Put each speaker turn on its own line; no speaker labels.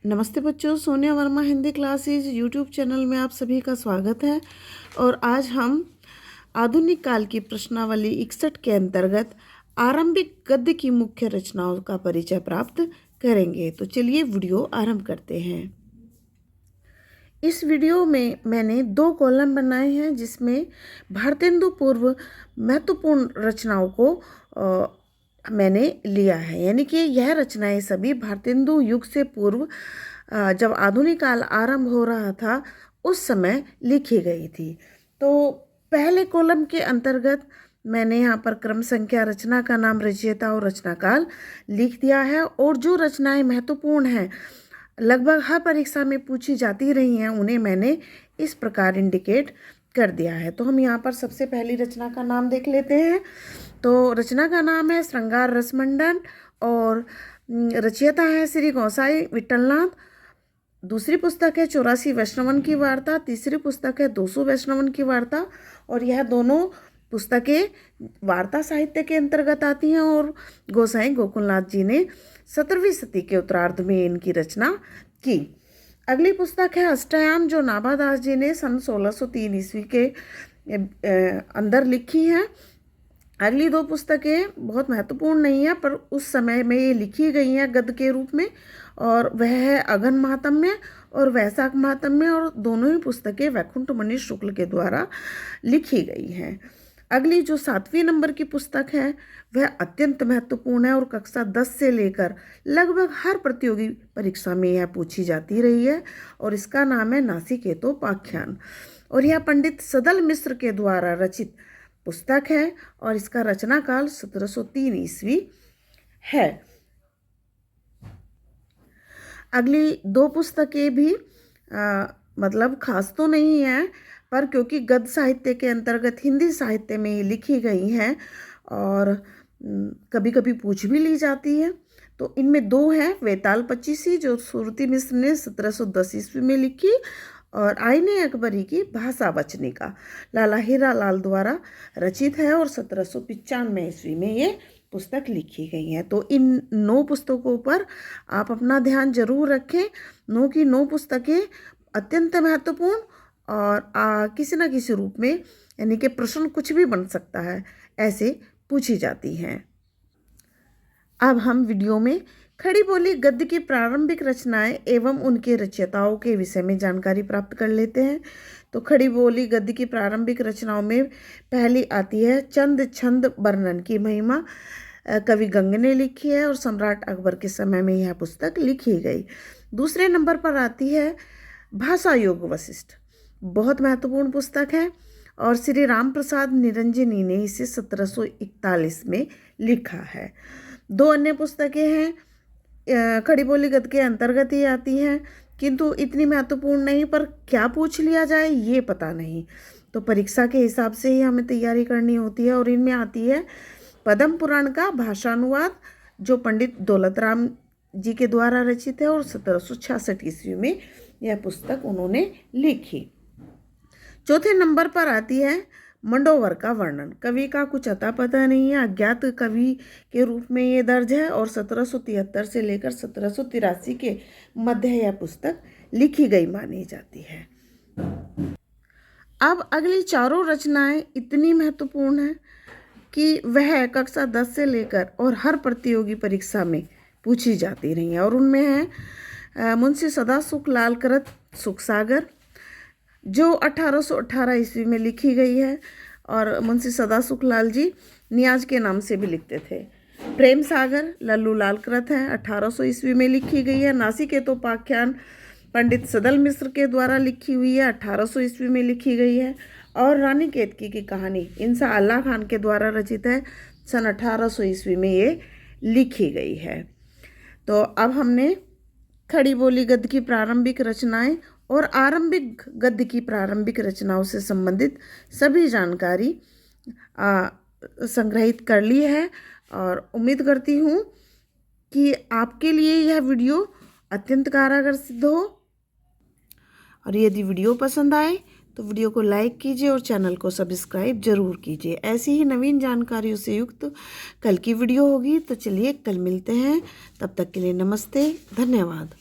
नमस्ते बच्चों, Sonia Verma Hindi classes YouTube channel में आप सभी का स्वागत है। और आज हम आधुनिक काल की प्रश्नावली 61 के अंतर्गत आरंभिक गद्य की मुख्य रचनाओं का परिचय प्राप्त करेंगे। तो चलिए वीडियो आरंभ करते हैं। इस वीडियो में मैंने 2 कॉलम बनाए हैं जिसमें भारतेंदु पूर्व महत्वपूर्ण रचनाओं को मैंने लिया है, यानी कि यह रचनाएं सभी भारतेंदु युग से पूर्व जब आधुनिक काल आरंभ हो रहा था उस समय लिखी गई थी। तो पहले कॉलम के अंतर्गत मैंने यहाँ पर क्रम संख्या, रचना का नाम, रचयिता और रचनाकाल लिख दिया है। और जो रचनाएं महत्वपूर्ण हैं, लगभग हर परीक्षा में पूछी जाती रही हैं, उन्हें मैंने इस प्रकार इंडिकेट कर दिया है। तो हम यहाँ पर सबसे पहली रचना का नाम देख लेते हैं। तो रचना का नाम है श्रृंगार रसमंडन और रचयिता है श्री गोसाई विट्ठलनाथ। दूसरी पुस्तक है 84 वैष्णवन की वार्ता, तीसरी पुस्तक है 200 वैष्णवन की वार्ता। और यह दोनों पुस्तकें वार्ता साहित्य के अंतर्गत आती हैं और गोसाई गोकुलनाथ जी ने 17वीं सदी के उत्तरार्ध में इनकी रचना की। अगली पुस्तक है अष्टयाम, जो नाभादास जी ने सन 1603 ईस्वी के अंदर लिखी हैं। अगली 2 पुस्तकें बहुत महत्वपूर्ण नहीं है, पर उस समय में ये लिखी गई हैं गद्य के रूप में, और वह है अगन महात्म्य और वैशाख महात्म्य। और दोनों ही पुस्तकें वैकुंठमणि शुक्ल के द्वारा लिखी गई हैं। अगली जो 7वीं नंबर की पुस्तक है वह अत्यंत महत्वपूर्ण है और कक्षा 10 से लेकर लगभग हर प्रतियोगी परीक्षा में यह पूछी जाती रही है, और इसका नाम है नासिकेतोपाख्यान। और यह पंडित सदल मिश्र के द्वारा रचित पुस्तक है और इसका रचना काल 1703 ईस्वी है। अगली 2 पुस्तकें भी मतलब खास तो नहीं है, पर क्योंकि गद्य साहित्य के अंतर्गत हिंदी साहित्य में ये लिखी गई हैं और कभी कभी पूछ भी ली जाती है। तो इनमें 2 हैं, वेताल पच्चीसी जो सुरती मिश्र ने 1710 ईस्वी में लिखी, और आईने अकबरी की भाषा वचनिका लाला हीरा लाल द्वारा रचित है और 1795 ईस्वी में ये पुस्तक लिखी गई है। तो इन 9 पुस्तकों पर आप अपना ध्यान जरूर रखें। 9 की 9 पुस्तकें अत्यंत महत्वपूर्ण और किसी न किसी रूप में, यानी कि प्रश्न कुछ भी बन सकता है, ऐसे पूछी जाती हैं। अब हम वीडियो में खड़ी बोली गद्य की प्रारंभिक रचनाएं एवं उनके रचयिताओं के विषय में जानकारी प्राप्त कर लेते हैं। तो खड़ी बोली गद्य की प्रारंभिक रचनाओं में पहली आती है चंद छंद वर्णन की महिमा, कवि गंग ने लिखी है और सम्राट अकबर के समय में यह पुस्तक लिखी गई। दूसरे नंबर पर आती है भाषा योग वशिष्ठ, बहुत महत्वपूर्ण पुस्तक है और श्री राम प्रसाद निरंजनी ने इसे 1741 में लिखा है। 2 अन्य पुस्तकें हैं, खड़ी बोली गद्य के अंतर्गत ही आती हैं, किंतु इतनी महत्वपूर्ण नहीं, पर क्या पूछ लिया जाए ये पता नहीं, तो परीक्षा के हिसाब से ही हमें तैयारी करनी होती है। और इनमें आती है पद्म पुराण का भाषानुवाद, जो पंडित दौलत राम जी के द्वारा रचित है और 1766 ईस्वी में यह पुस्तक उन्होंने लिखी। चौथे नंबर पर आती है मंडोवर का वर्णन, कवि का कुछ अता पता नहीं है, अज्ञात कवि के रूप में ये दर्ज है और 1773 से लेकर 1783 के मध्य यह पुस्तक लिखी गई मानी जाती है। अब अगली 4 रचनाएं इतनी महत्वपूर्ण हैं कि वह कक्षा 10 से लेकर और हर प्रतियोगी परीक्षा में पूछी जाती रही हैं। और उनमें है मुंशी सदासुख लाल कृत सुखसागर, जो 1818 ईस्वी में लिखी गई है, और मुंशी सदासुख लाल जी नियाज के नाम से भी लिखते थे। प्रेम सागर लल्लू लाल कृत है, 1800 ईस्वी में लिखी गई है। नासिकेतोपाख्यान पंडित सदल मिश्र के द्वारा लिखी हुई है, 1800 ईस्वी में लिखी गई है। और रानी केतकी की कहानी इंसा अल्लाह खान के द्वारा रचित है, सन 1800 ईस्वी में ये लिखी गई है। तो अब हमने खड़ी बोली गद्य की प्रारंभिक रचनाएं और आरंभिक गद्य की प्रारंभिक रचनाओं से संबंधित सभी जानकारी संग्रहित कर ली है, और उम्मीद करती हूँ कि आपके लिए यह वीडियो अत्यंत कारगर सिद्ध हो। और यदि वीडियो पसंद आए तो वीडियो को लाइक कीजिए और चैनल को सब्सक्राइब जरूर कीजिए। ऐसी ही नवीन जानकारियों से युक्त कल की वीडियो होगी। तो चलिए कल मिलते हैं, तब तक के लिए नमस्ते, धन्यवाद।